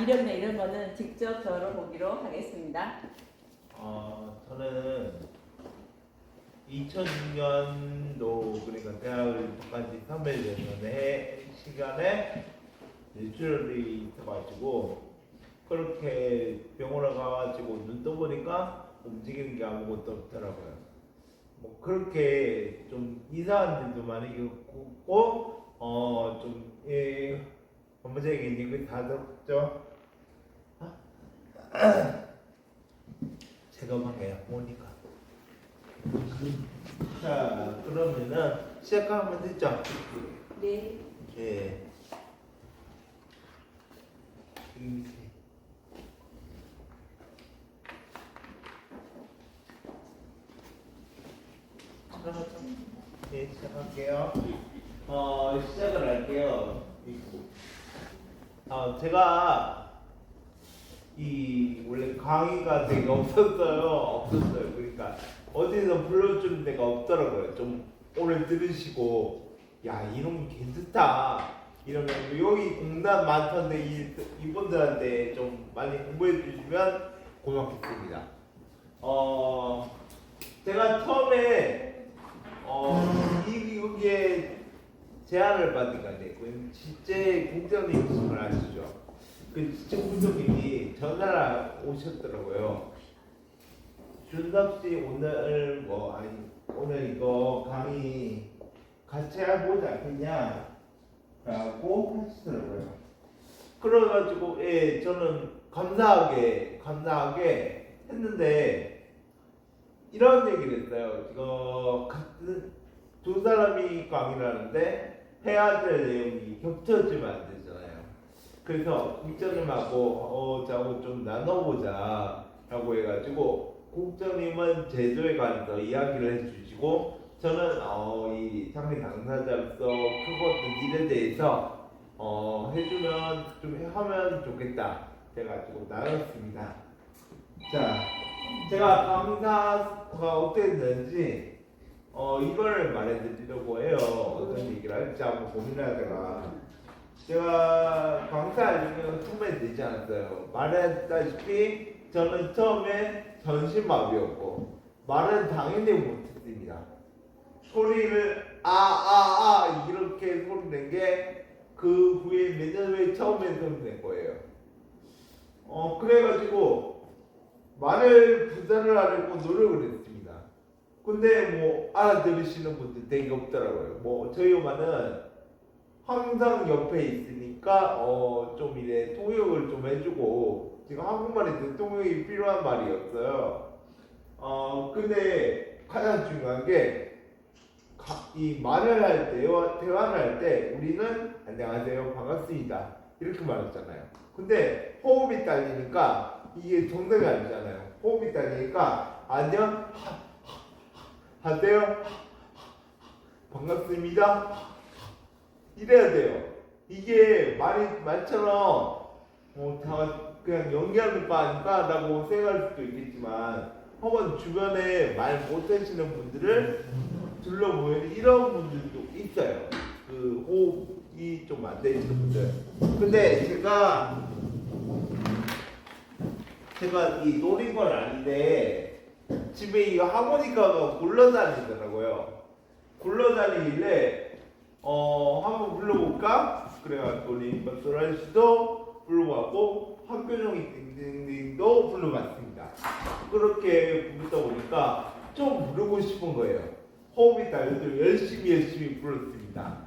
이름이나 이런 거는 직접 들어보기로 하겠습니다. 저는 2006년도 그러니까 대학을 간 지 3일 됐는데 시간에 뇌출혈이 있어가지고 그렇게 병원에 가가지고 눈 떠보니까 움직이는 게 아무것도 없더라고요. 뭐 그렇게 좀 이상한 일도 많이 겪고 업무적인 얘기 다 들었죠? 제가 방해요 보니까. 자, 그러면은 시작하면 됐죠? 네. 예. 네, 시작할게요. 시작을 할게요. 제가 원래 강의가 되게 없었어요. 그러니까 어디서 불러주는 데가 없더라고요. 좀 오늘 들으시고 야 이런 게 괜찮다 이러면 여기 공단 많던데 이분들한테 좀 많이 공부해 주시면 고맙겠습니다. 제가 처음에 이게 제안을 받으니까 진짜 국장님이심을 아시죠? 그 진짜 국장님이 전화를 오셨더라고요. 준섭 씨 오늘 오늘 이거 강의 같이 해보지 않겠냐? 라고 하시더라고요. 그래가지고 예 저는 감사하게 했는데 이런 얘기를 했어요. 이거 같은 두 사람이 강의를 하는데 해야 될 내용이 겹쳐지면 안 되잖아요. 그래서 국장님하고 자고 좀 나눠보자 라고 해가지고 국장님은 제도에 관해서 이야기를 해주시고 저는 이 장비 당사자로서 크고 일에 대해서 해주면 좀 하면 좋겠다 해가지고 나눴습니다. 자, 제가 강사가 어떻게 됐는지 이걸 말해드리려고 해요. 어떤 얘기를 할지 한번 고민하다가 제가 강사하려면 처음에 되지 않았어요. 말했다시피 저는 처음에 전신마비였고 말은 당연히 못했습니다. 소리를 이렇게 소리 낸 게 그 후에 몇 년 후에 처음에 소리 낸 거예요. 그래가지고 말을 구사를 하려고 노력을 했습니다. 근데 뭐 알아들으시는 분들 되게 없더라고요. 뭐 저희 엄마는 항상 옆에 있으니까 좀 이래 통역을 좀 해주고 지금 한국말에 통역이 필요한 말이었어요. 근데 가장 중요한 게 이 말을 할 때, 대화를 할 때 우리는 안녕하세요, 반갑습니다 이렇게 말했잖아요. 근데 호흡이 딸리니까 이게 정답이 아니잖아요. 호흡이 딸리니까 안녕 하세요, 반갑습니다 이래야 돼요. 이게 말처럼 다 그냥 연기하는 거 아닐까 라고 생각할 수도 있겠지만 한번 주변에 말 못하시는 분들을 둘러보면 이런 분들도 있어요. 그 호흡이 좀 안 되시는 분들. 근데 제가 이 노린 건 아닌데 집에 이 하모니카가 굴러다니더라고요. 굴러다니길래 한번 불러볼까? 그래가지고 리버스라이스도 불러봤고 학교종이 딩딩딩도 불러봤습니다. 그렇게 부르다 보니까 좀 부르고 싶은 거예요. 호흡이 딸려도 열심히 불렀습니다.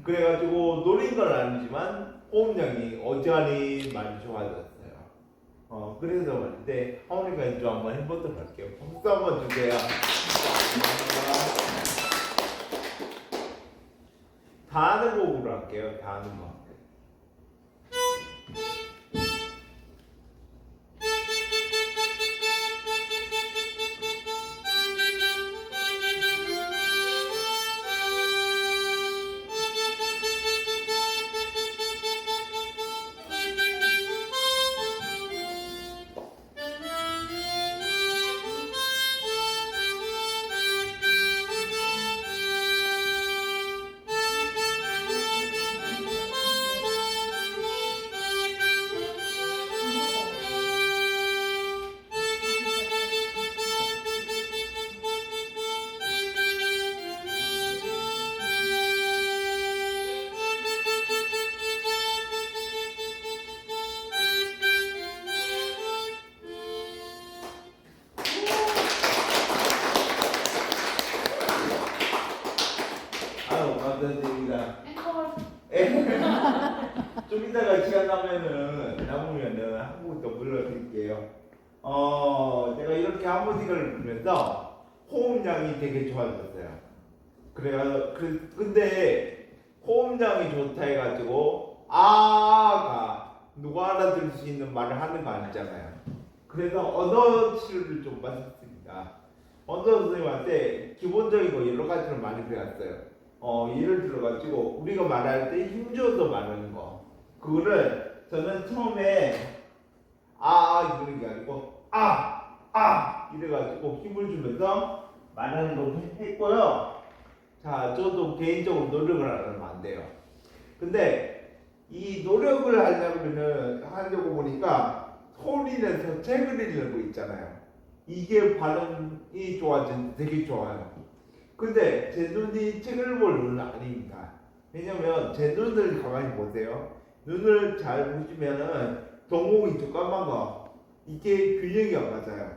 그래가지고 노린 건 아니지만 호흡량이 어지간히 많이 좋아졌어요. 그래서 말인데 하모니카 연주 한번 해보도록 할게요. 박수 한번 주세요. 다 아는 곡으로 할게요. 다 아는 곡. 시작하면은 남으면은 한 곡 더 불러드릴게요. 제가 이렇게 하모니카를 부르면서 호흡량이 되게 좋아졌어요. 그래요. 근데 호흡량이 좋다 해가지고 아가 누가 알아들을 수 있는 말을 하는 거 아니잖아요. 그래서 언어 치료를 좀 받았습니다. 언어 선생님한테 기본적인 거 여러 가지를 많이 배웠어요. 예를 들어가지고 우리가 말할 때 힘줘서 말하는 거, 그거를 저는 처음에 이러는 게 아니고 이래가지고 힘을 주면서 말하는 걸 했고요. 자, 저도 개인적으로 노력을 안 하면 안 돼요. 근데 이 노력을 하려고 보니까 소리내서 책을 읽는 거 있잖아요. 이게 발음이 좋아지는 되게 좋아요. 근데 제 눈이 책을 볼 눈은 아닙니다. 왜냐면 제 눈을 가만히 보세요. 눈을 잘 보시면은 동공이 조그만 거, 이게 균형이 안 맞아요.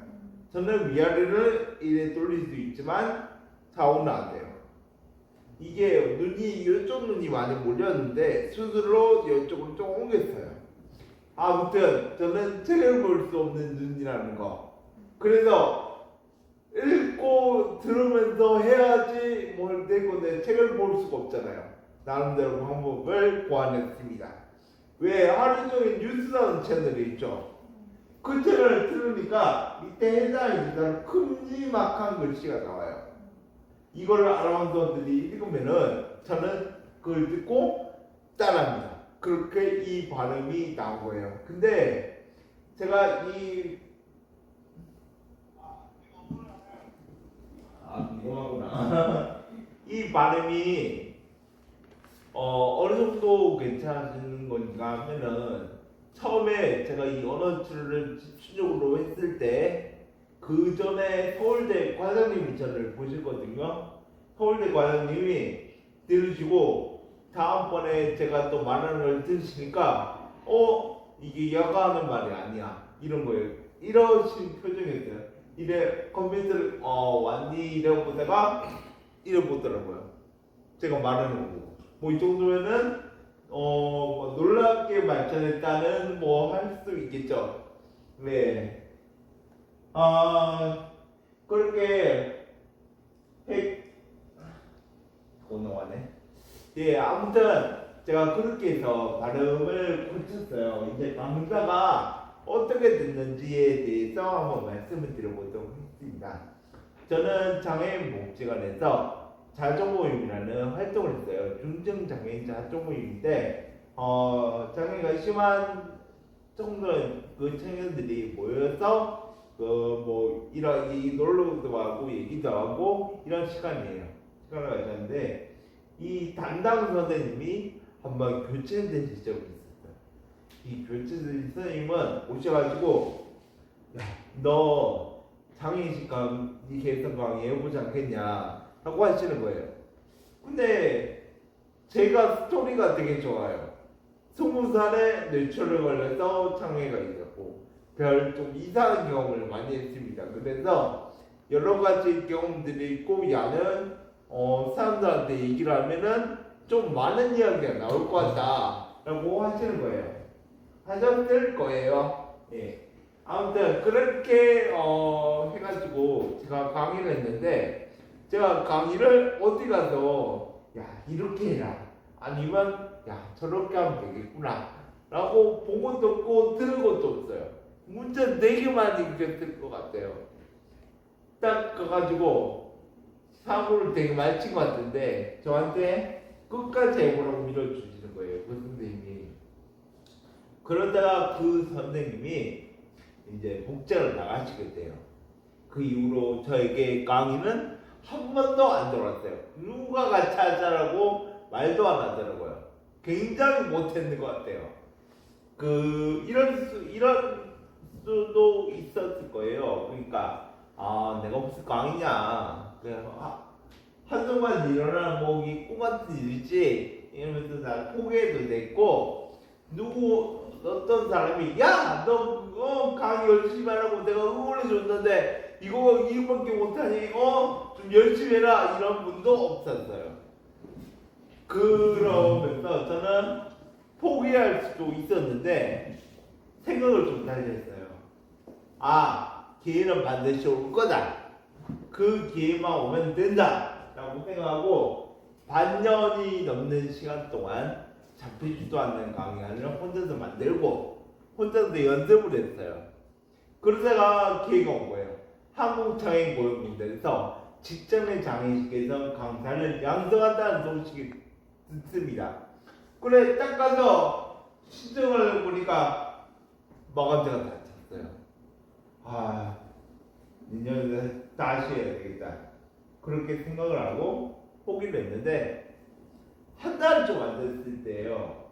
저는 위아래를 이래 돌릴 수 있지만 좌우는 안 돼요. 이게 눈이 이쪽 눈이 많이 몰렸는데 스스로 이쪽으로 좀 옮겼어요. 아무튼 저는 책을 볼 수 없는 눈이라는 거. 그래서 읽고 들으면서 해야지 뭘 되고 내 책을 볼 수가 없잖아요. 나름대로 방법을 고안했습니다. 왜 하루 종일 뉴스라는 채널이 있죠. 그 채널을 들으니까 밑에 해당이 기사로 큼지막한 글씨가 나와요. 이거를 아나운서들이 읽으면은 저는 그걸 듣고 따라합니다. 그렇게 이 발음이 나온 거예요. 근데 제가 궁금하구나. 이 발음이 어느 정도 괜찮아지는 건가 하면은 처음에 제가 이 언어 치료를 집중적으로 했을 때 그 전에 서울대 과장님이 저를 보셨거든요. 서울대 과장님이 들으시고 다음번에 제가 또 말하는 걸 들으시니까 이게 야가하는 말이 아니야 이런 거예요. 이러신 표정이었어요. 이래 컴퓨터를 왔니 이래 보다가 이래 보더라고요. 제가 말하는 거고 뭐 이 정도면은 뭐 놀랍게 발전했다는 뭐 할 수 있겠죠. 네. 그렇게 넘어가네. 예, 아무튼 제가 그렇게 해서 발음을 고쳤어요. 이제 강사가 어떻게 듣는지에 대해서 한번 말씀을 드려보도록 하겠습니다. 저는 장애인 복지관에서 자조모임이라는 활동을 했어요. 중증장애인 자조모임인데 장애가 심한 청소년 그 청년들이 모여서 이 놀러도 하고 얘기도 하고 이런 시간을 가졌는데 이 담당 선생님이 한번 교체된 적이 있었어요. 이 교체된 선생님은 오셔가지고 너 장애인식 강의 개선 강의 해보지 않겠냐 라고 하시는 거예요. 근데 제가 스토리가 되게 좋아요. 20살에 뇌출혈에 걸려서 장애가 있었고 별 좀 이상한 경험을 많이 했습니다. 그래서 여러 가지 경험들이 있고 야는 사람들한테 얘기를 하면은 좀 많은 이야기가 나올 것 같다라고 하시는 거예요. 하셨을 거예요. 예. 아무튼 그렇게 해가지고 제가 강의를 했는데 제가 강의를 어디 가서 이렇게 해라 아니면 저렇게 하면 되겠구나 라고 본 것도 없고 들은 것도 없어요. 문자 4개만 읽었을 것 같아요. 딱 가가지고 사고를 되게 많이 친 것 같은데 저한테 끝까지 해보라고 밀어주시는 거예요. 그 선생님이. 그러다가 그 선생님이 이제 복장을 나가시게 돼요. 그 이후로 저에게 강의는 한 번도 안 들어왔어요. 누가 같이 하자라고 말도 안 하더라고요. 굉장히 못했는 것 같아요. 이런 수도 있었을 거예요. 그러니까 내가 무슨 강의냐 그냥 한순간 일어나는 뭐이 꿈같은 일이지 이러면서 나 포기해도 됐고 어떤 사람이 너 그거 강의 열심히 하라고 내가 응원해 줬는데 이거밖에 못하니 좀 열심히 해라 이런 분도 없었어요. 그러면서 저는 포기할 수도 있었는데 생각을 좀 다시 했어요. 아, 기회는 반드시 올 거다. 그 기회만 오면 된다 라고 생각하고 반년이 넘는 시간 동안 잡히지도 않는 강의를 혼자서 만들고 혼자서 연습을 했어요. 그러다가 기회가 온 거예요. 한국장애인고용공단에서 직장인 장애인식에서 강사를 양성한다는 소식이 듣습니다. 그래 딱 가서 신청을 해보니까 마감자가 다 찼어요. 아, 내년에 다시 해야 되겠다. 그렇게 생각을 하고 포기를 했는데 한 달쯤 안 됐을 때예요.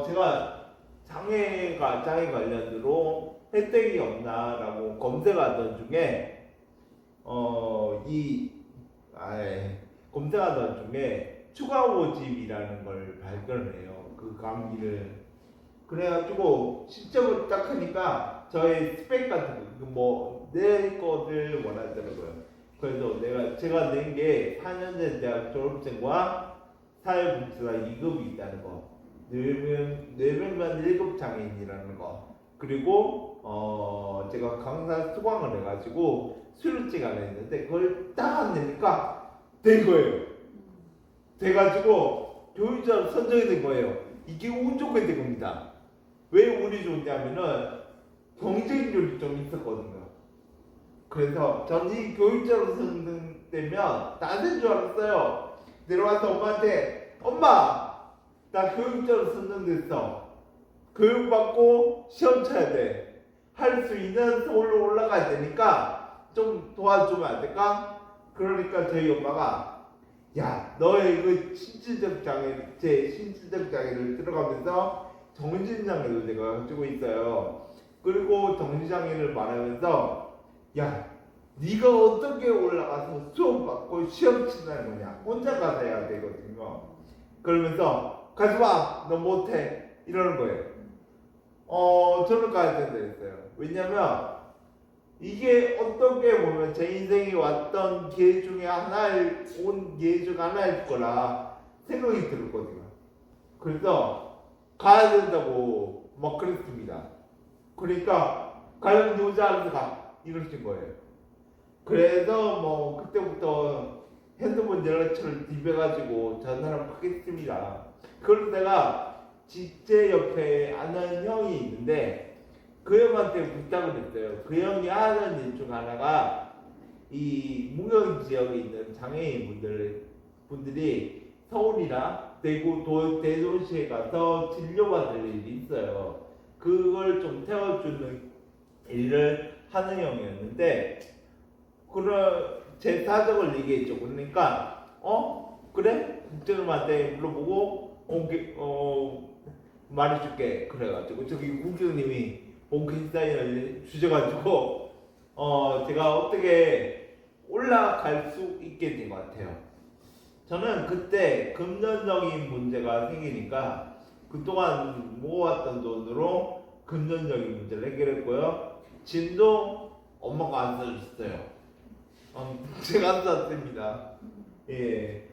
제가 장애 관련으로 혜택이 없나라고 검색하던 중에 검색하던 중에 추가 모집이라는 걸 발견해요. 그 강의를 그래가지고 신청을 딱 하니까 저의 스펙 같은 거내 거를 원하더라고요. 그래서 제가 낸 게 4년제 대학 졸업생과 사회복지사 2급이 있다는 거, 뇌병변 1급 장애인이라는 거, 그리고 제가 강사 수강을 해가지고 수료증을 냈는데 그걸 딱 내니까 된 거예요. 돼가지고 교육자로 선정이 된 거예요. 이게 운 좋게 된 겁니다. 왜 운이 좋냐면은 경쟁률이 좀 있었거든요. 그래서 저는 이 교육자로 선정되면 나는 줄 알았어요. 내려와서 엄마한테 엄마 나 교육자로 선정됐어. 교육받고 시험 쳐야 돼. 할 수 있는 서울로 올라가야 되니까 좀 도와주면 안 될까? 그러니까 저희 엄마가 야 너의 그 신체적 장애를 들어가면서 정신장애도 내가 가지고 있어요. 그리고 정신장애를 말하면서 야 네가 어떻게 올라가서 수업 받고 시험 친다는 거냐. 혼자 가서 해야 되거든요. 그러면서 가지마 너 못해 이러는 거예요. 저는 가야 된다 했어요. 왜냐면 이게 어떻게 보면 제 인생에 왔던 기회 중에 기회 중 하나일 거라 생각이 들었거든요. 그래서 가야 된다고 막 그랬습니다. 그러니까 가려면 누구자 하면서 가 이러신 거예요. 그래서 뭐 그때부터 핸드폰 연락처를 뒤벼가지고 전화를 하겠습니다. 그러다가 직제 옆에 아는 형이 있는데 그 형한테 부탁을 했어요. 그 형이 하는 일 중 하나가 이 무경 지역에 있는 장애인 분들이 서울이나 대구 대도시에 가서 진료받을 일이 있어요. 그걸 좀 태워주는 일을 하는 형이었는데 제 사정을 얘기했죠. 그러니까 그래? 국장님한테 물어보고 말해줄게. 그래가지고 저기 국장님이 본캐 사인을 주셔가지고 제가 어떻게 올라갈 수 있게 된 것 같아요. 저는 그때 금전적인 문제가 생기니까 그동안 모아왔던 돈으로 금전적인 문제를 해결했고요. 짐도 엄마가 안 사줬어요. 제가 안 샀습니다. 예.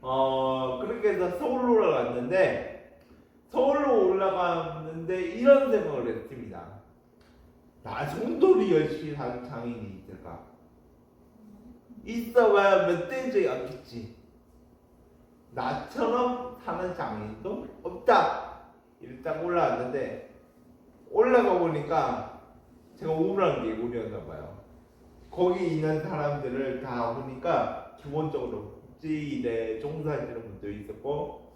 그렇게 해서 서울로 올라갔는데 이런 생각을 했습니다. 나 정도로 열심히 사는 장애인이 있을까? 있어봐야 몇 대지 없겠지. 나처럼 사는 장애인도 없다. 일단 올라왔는데 올라가 보니까 제가 우울한 게 우울이었나 봐요. 거기 있는 사람들을 다 보니까 기본적으로 복지일에 종사하시는 분도 있었고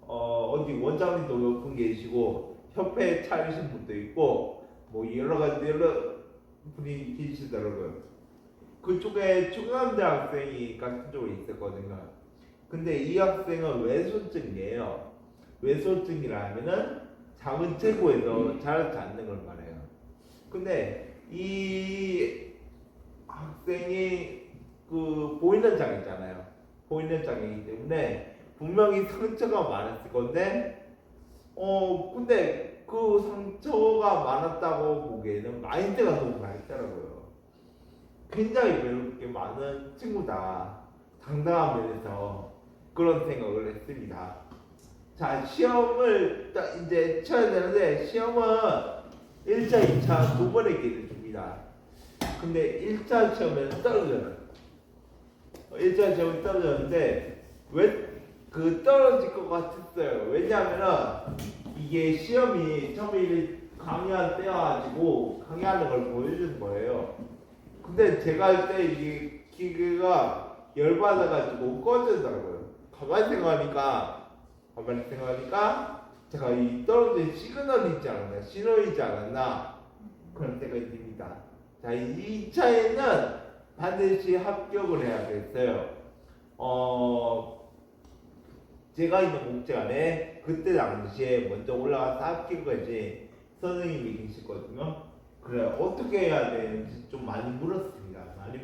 어디 원장님도 몇 분 계시고 협회 차리신 분도 있고 뭐 여러 분이 계시더라고요. 그쪽에 중간대 학생이 같은 쪽에 있었거든요. 근데 이 학생은 외소증이에요. 외소증이라 하면은 작은 체구에서 자라지 않는 걸 말해요. 근데 이 학생이 그 보이는 장애잖아요. 보이는 장애이기 때문에 분명히 상처가 많았을 건데 근데 그 상처가 많았다고 보기에는 마인드가 너무 밝더라고요. 굉장히 배울 게 많은 친구다. 당당한 면에서 그런 생각을 했습니다. 자, 시험을 딱 이제 쳐야 되는데 시험은 1차, 2차 두 번의 기회를 줍니다. 근데 1차 시험에는 떨어져요. 1차 시험이 떨어졌는데 왜 그 떨어질 것 같았어요. 왜냐하면은 이게 시험이 처음에 강의할 때여가지고 강의하는 걸 보여주는 거예요. 근데 제가 할 때 이게 기계가 열받아가지고 꺼지더라고요. 가만히 생각하니까 제가 이 떨어진 시그널이 있지 않았나, 신호이지 않았나 그런 때가 있습니다. 자, 2차에는 반드시 합격을 해야 됐어요. 제가 있는 목재관에 그때 당시에 먼저 올라가서 합격까지 선생님이 계시거든요. 그래 어떻게 해야 되는지 좀 많이 물었습니다. 많이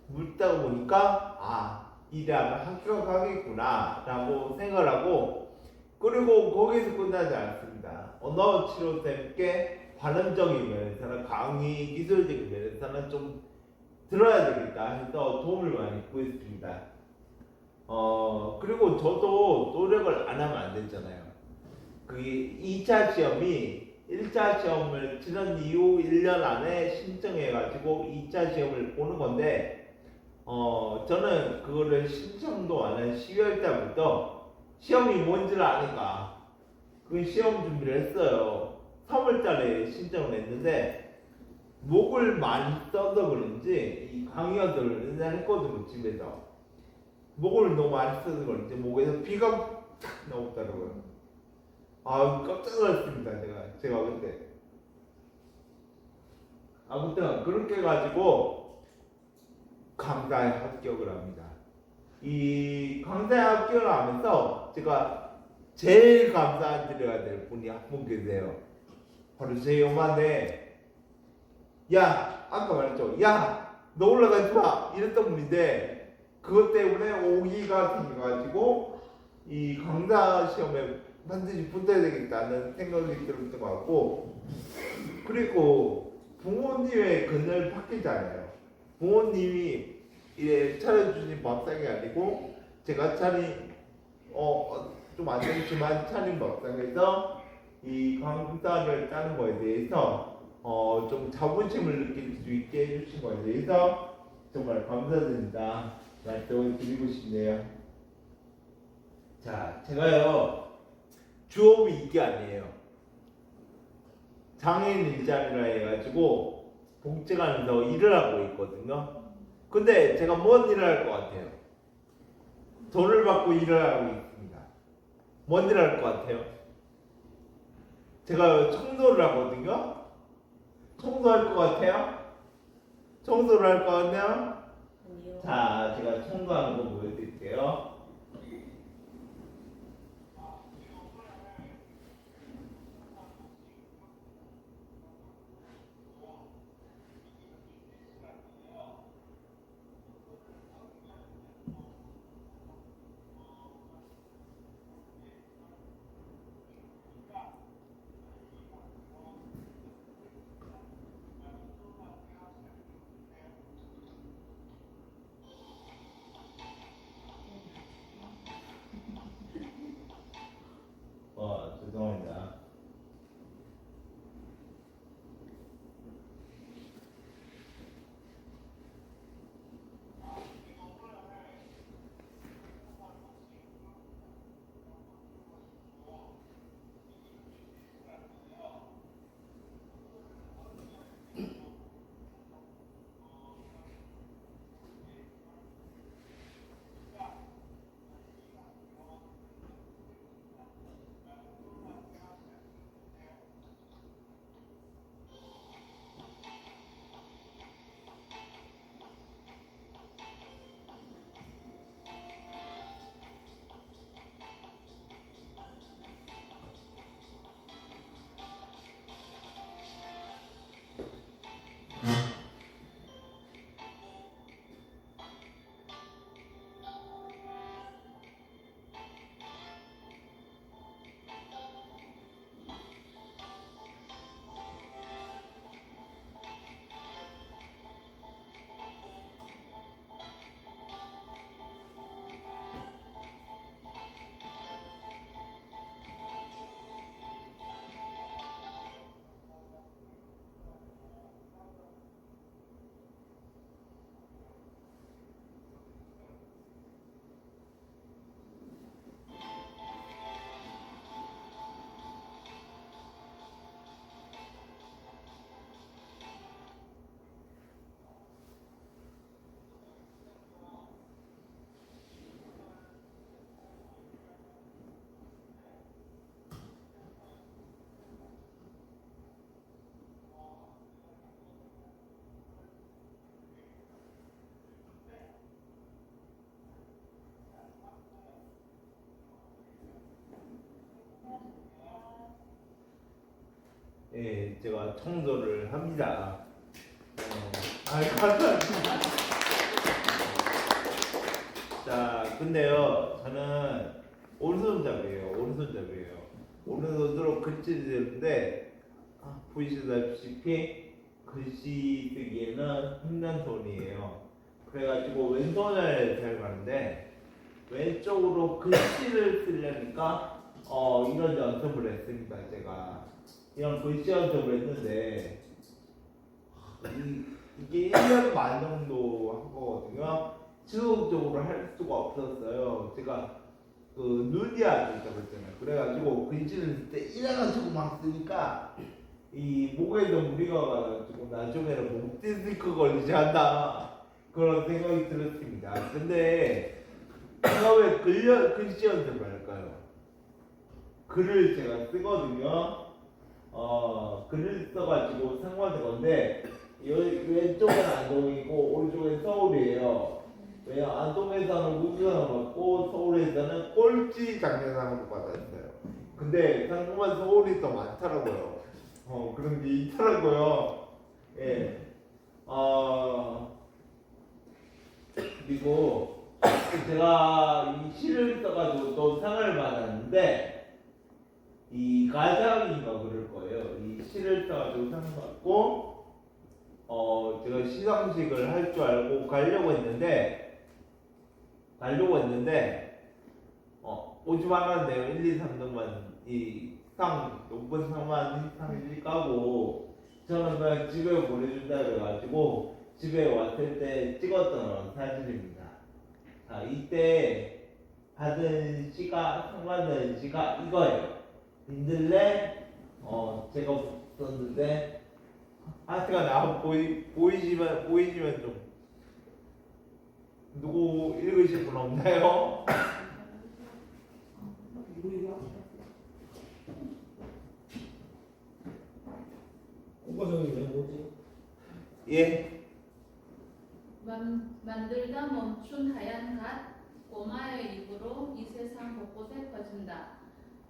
묻다 보니까 이래야만 합격하겠구나 라고 생각을 하고, 그리고 거기서 끝나지 않습니다. 언어 치료쌤께 발음적인 면에서는 강의 기술적인 면에서는 좀 들어야 되겠다 해서 도움을 많이 구했습니다. 그리고 저도 노력을 안 하면 안 됐잖아요. 그게 2차 시험이 1차 시험을 치른 이후 1년 안에 신청해가지고 2차 시험을 보는 건데, 저는 그거를 신청도 안 한 12월 달부터 시험이 뭔지를 아니까 그 시험 준비를 했어요. 3월 달에 신청을 했는데 목을 많이 써서 그런지 이 강의원들을 맨날 했거든요. 집에서 목을 너무 많이 써서 그런지 목에서 비가 탁 나오더라고요. 깜짝 놀랐습니다. 제가 그때. 아무튼 그렇게 해가지고 강사에 합격을 합니다. 이 강사에 합격을 하면서 제가 제일 감사드려야 될 분이 한 분 계세요. 바로 제 요만에 아까 말했죠. 너 올라가지 마 이랬던 분인데, 그것 때문에 오기가 생겨가지고 이 강사 시험에 반드시 붙어야 되겠다는 생각이 들었던 것 같고, 그리고 부모님의 근을 받기잖아요. 부모님이 차려주신 밥상이 아니고 제가 차린 좀 안 되겠지만 차린 밥상에서 이 강사를 따는 거에 대해서 좀 자부심을 느낄 수 있게 해주신 거에 대해서 정말 감사드립니다. 말씀을 드리고 싶네요. 자, 제가요 주업이 이게 아니에요. 장애인 일자리라 해가지고 복지관에서 일을 하고 있거든요. 근데 제가 뭔 일을 할 것 같아요? 돈을 받고 일을 하고 있습니다. 뭔 일을 할 것 같아요? 제가 청소를 하거든요. 청소할 것 같아요? 청소를 할 것 같나요? 아니요. 자, 제가 청소하는 거 보여드릴게요. 죄송합니다. 예, 제가 청소를 합니다. 감사합니다. 자, 근데요, 저는 오른손잡이에요. 오른손으로 글씨를 쓰는데, 보이시다시피 글씨 쓰기에는 힘든 손이에요. 그래가지고 왼손을 사용하는데, 왼쪽으로 글씨를 쓰려니까, 이런 연습을 했습니다, 제가. 이런 글씨 연습을 했는데, 이게 1년 반 정도 한 거거든요. 지속적으로 할 수가 없었어요. 제가 그 눈이 안 좋다고 했잖아요. 그래가지고 글씨를 쓸 때 이래가지고 막 쓰니까 이 목에도 무리가 가가지고 나중에는 목 디스크 걸리지 않나 그런 생각이 들었습니다. 근데 제가 왜 글씨 연습을 할까요? 글을 제가 쓰거든요. 글을 써가지고 상관된 건데 왼쪽은 안동이고 오른쪽은 서울이에요. 왜냐 안동에서는 우수상을 받고 서울에서는 꼴찌 장려상을 받았어요. 근데 상금은 서울이 더 많더라고요. 그런 게 있더라고요. 예. 그리고 제가 이 시를 써가지고 또 상을 받았는데 이 가장인가 그럴 거예요. 이 시를 써가지고 상 받고 제가 시상식을 할 줄 알고 가려고 했는데 오지 말았는데요. 1, 2, 3등만 이 상 높은 상만 상일 까고 저는 그냥 집에 보내준다 그래가지고 집에 왔을 때 찍었던 사진입니다. 자, 이때 받은 시가 상 받은 시가 이거예요. 민들레 제가 썼는데 하트가 나 보이지만 좀 누구 읽으실 분 없나요? 국가적인 게 뭐지? 예. 만들다 멈춘 하얀 갓 꼬마의 입으로 이 세상 곳곳에 퍼진다.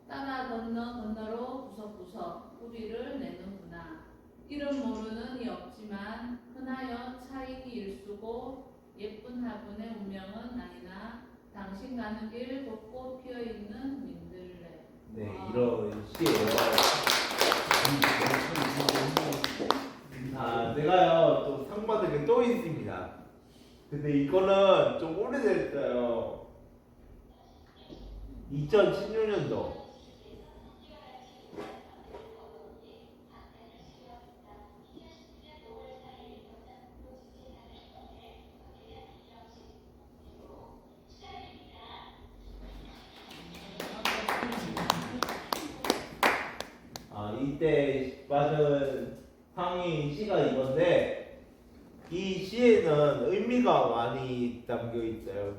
따라 건너로 구석구석 뿌리를 내는구나. 이름 모르는 이 없지만 흔하여 차이기 일수고 예쁜 화분의 운명은 아니나 당신 가는 길 곳곳 피어있는 민들레. 네, 이런 시예요. 내가요 또 상 받은 게 또 있습니다. 근데 이거는 좀 오래됐어요. 2016년도. 이때 받은 상이 시가 이건데 이 시에는 의미가 많이 담겨 있어요.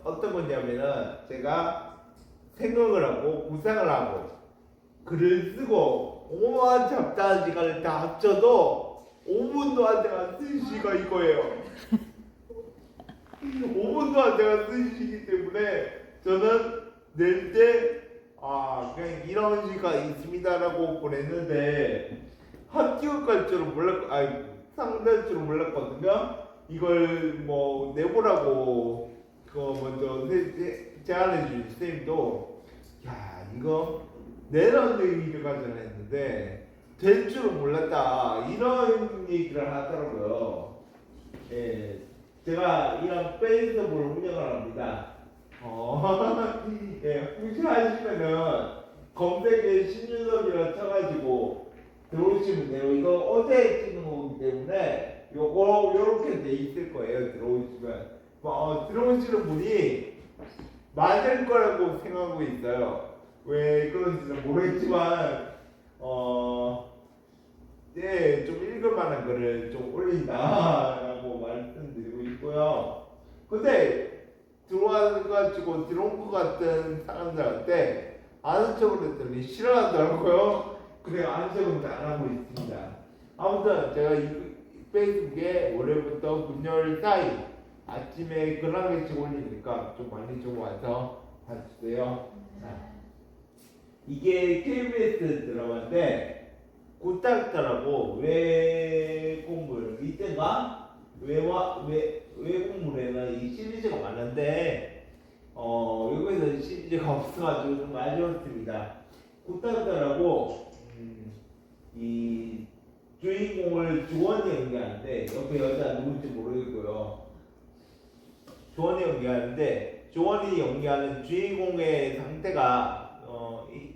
어떤 거냐면은 제가 생각을 하고 구상을 하고 글을 쓰고 오만 잡다한 시간을 다 합쳐도 5분도 안 돼가 쓴 시가 이거예요. 5분도 안 돼가 쓴 시기 때문에 저는 낼때 그냥 이런 시가 있습니다라고 보냈는데 합격 갈 줄은 상될 줄은 몰랐거든요. 이걸 뭐 내보라고 그거 먼저 제안해 주신 선생님도 야 이거 내라는 얘기를 가져야 했는데 될 줄은 몰랐다 이런 얘기를 하더라고요. 예, 제가 이런 페이스북을 운영을 합니다. 예, 혹시 하시면은 검색에 신윤석이라 쳐가지고 들어오시면 돼요. 이거 어제 찍은 거기 때문에 요거 요렇게 돼 있을 거예요. 들어오시면 들어오시는 분이 맞을 거라고 생각하고 있어요. 왜 그런지는 모르겠지만 예, 좀 읽을 만한 거를 좀 올린다라고 말씀드리고 있고요. 근데 들어와가지고 들어온 것 같은 사람들한테 아는 척을 했더니 싫어하더라고요. 그래 아는 척은 안 하고 있습니다. 아무튼 제가 이 페이스북에 월요일부터 금요일 사이 아침에 글 한 개씩 올리니까 좀 많이 좀 와서 봐주세요. 자, 이게 KBS 드라마인데 굿닥터라고 외국물 이때가 외국물에는 이 시리즈가 많은데 여기서 시리즈가 없어가지고 좀 아쉬웠습니다. 굿닥터라고 이 주인공을 주원이 연기하는데 옆에 여자 누군지 모르겠고요. 주원이 연기하는데 주원이 연기하는 주인공의 상태가 이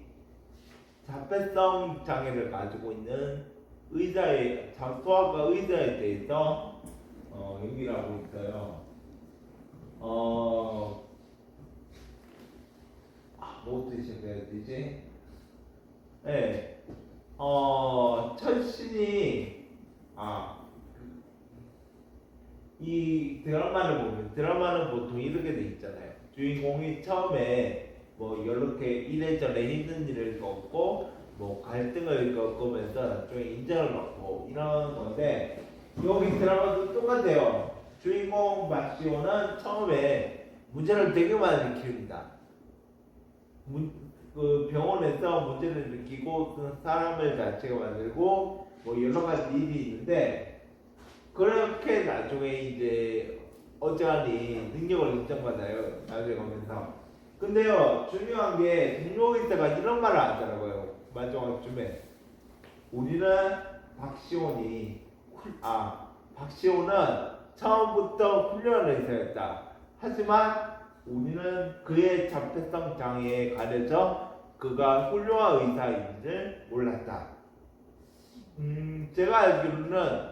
자폐성 장애를 가지고 있는 의자의 소아과 의자에 대해서 연기를 하고 있어요. 뭐부터 시작해야 되지? 네. 철신이 이 드라마는 보통 이렇게 돼 있잖아요. 주인공이 처음에 뭐 이렇게 이래저래 힘든 일을 겪고 뭐 갈등을 겪으면서 나중에 인정을 받고 이런 건데 여기 드라마도 똑같아요. 주인공 박시호는 처음에 문제를 되게 많이 일으킵니다. 그 병원에서 문제를 일으키고 그 사람을 자체가 만들고 뭐 여러 가지 일이 있는데 그렇게 나중에 이제 어쩌니 능력을 인정받아요. 나중에 가면서. 근데요 중요한 게 동료의사가 이런 말을 하더라고요. 마지막쯤에 우리는 박시호는 처음부터 훌륭한 의사였다. 하지만 우리는 그의 자폐성 장애에 가려져 그가 훌륭한 의사인지를 몰랐다. 제가 알기로는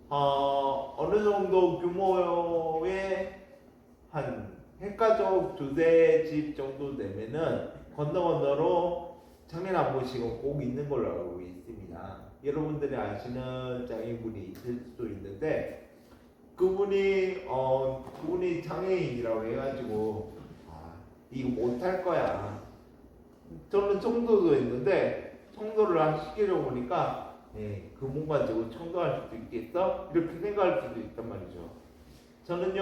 어느 정도 규모의 한 핵가족 2대 집 정도 되면은 건너건너로 장애남보식은 꼭 있는 걸로 알고 있습니다. 여러분들이 아시는 장애인분이 있을 수도 있는데 그분이 장애인이라고 해가지고 이거 못할 거야. 저는 청도도 있는데 청도를 시키려고 보니까 그 몸 가지고 청도할 수도 있겠어? 이렇게 생각할 수도 있단 말이죠. 저는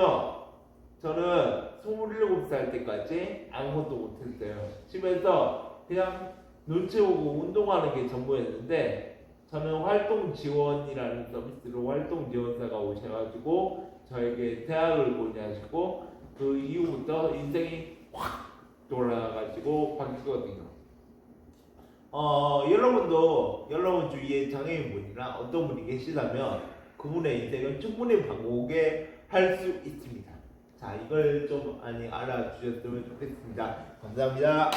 27살 때까지 아무것도 못했어요. 집에서 그냥 눈치 보고 운동하는 게 전부였는데 저는 활동지원이라는 서비스로 활동지원사가 오셔가지고 저에게 대학을 보내시고 그 이후부터 인생이 확 돌아가지고 바뀌었거든요. 여러분 주위에 장애인분이나 어떤 분이 계시다면 그분의 인생을 충분히 바꾸게 할 수 있습니다. 자, 이걸 좀 많이 알아주셨으면 좋겠습니다. 감사합니다.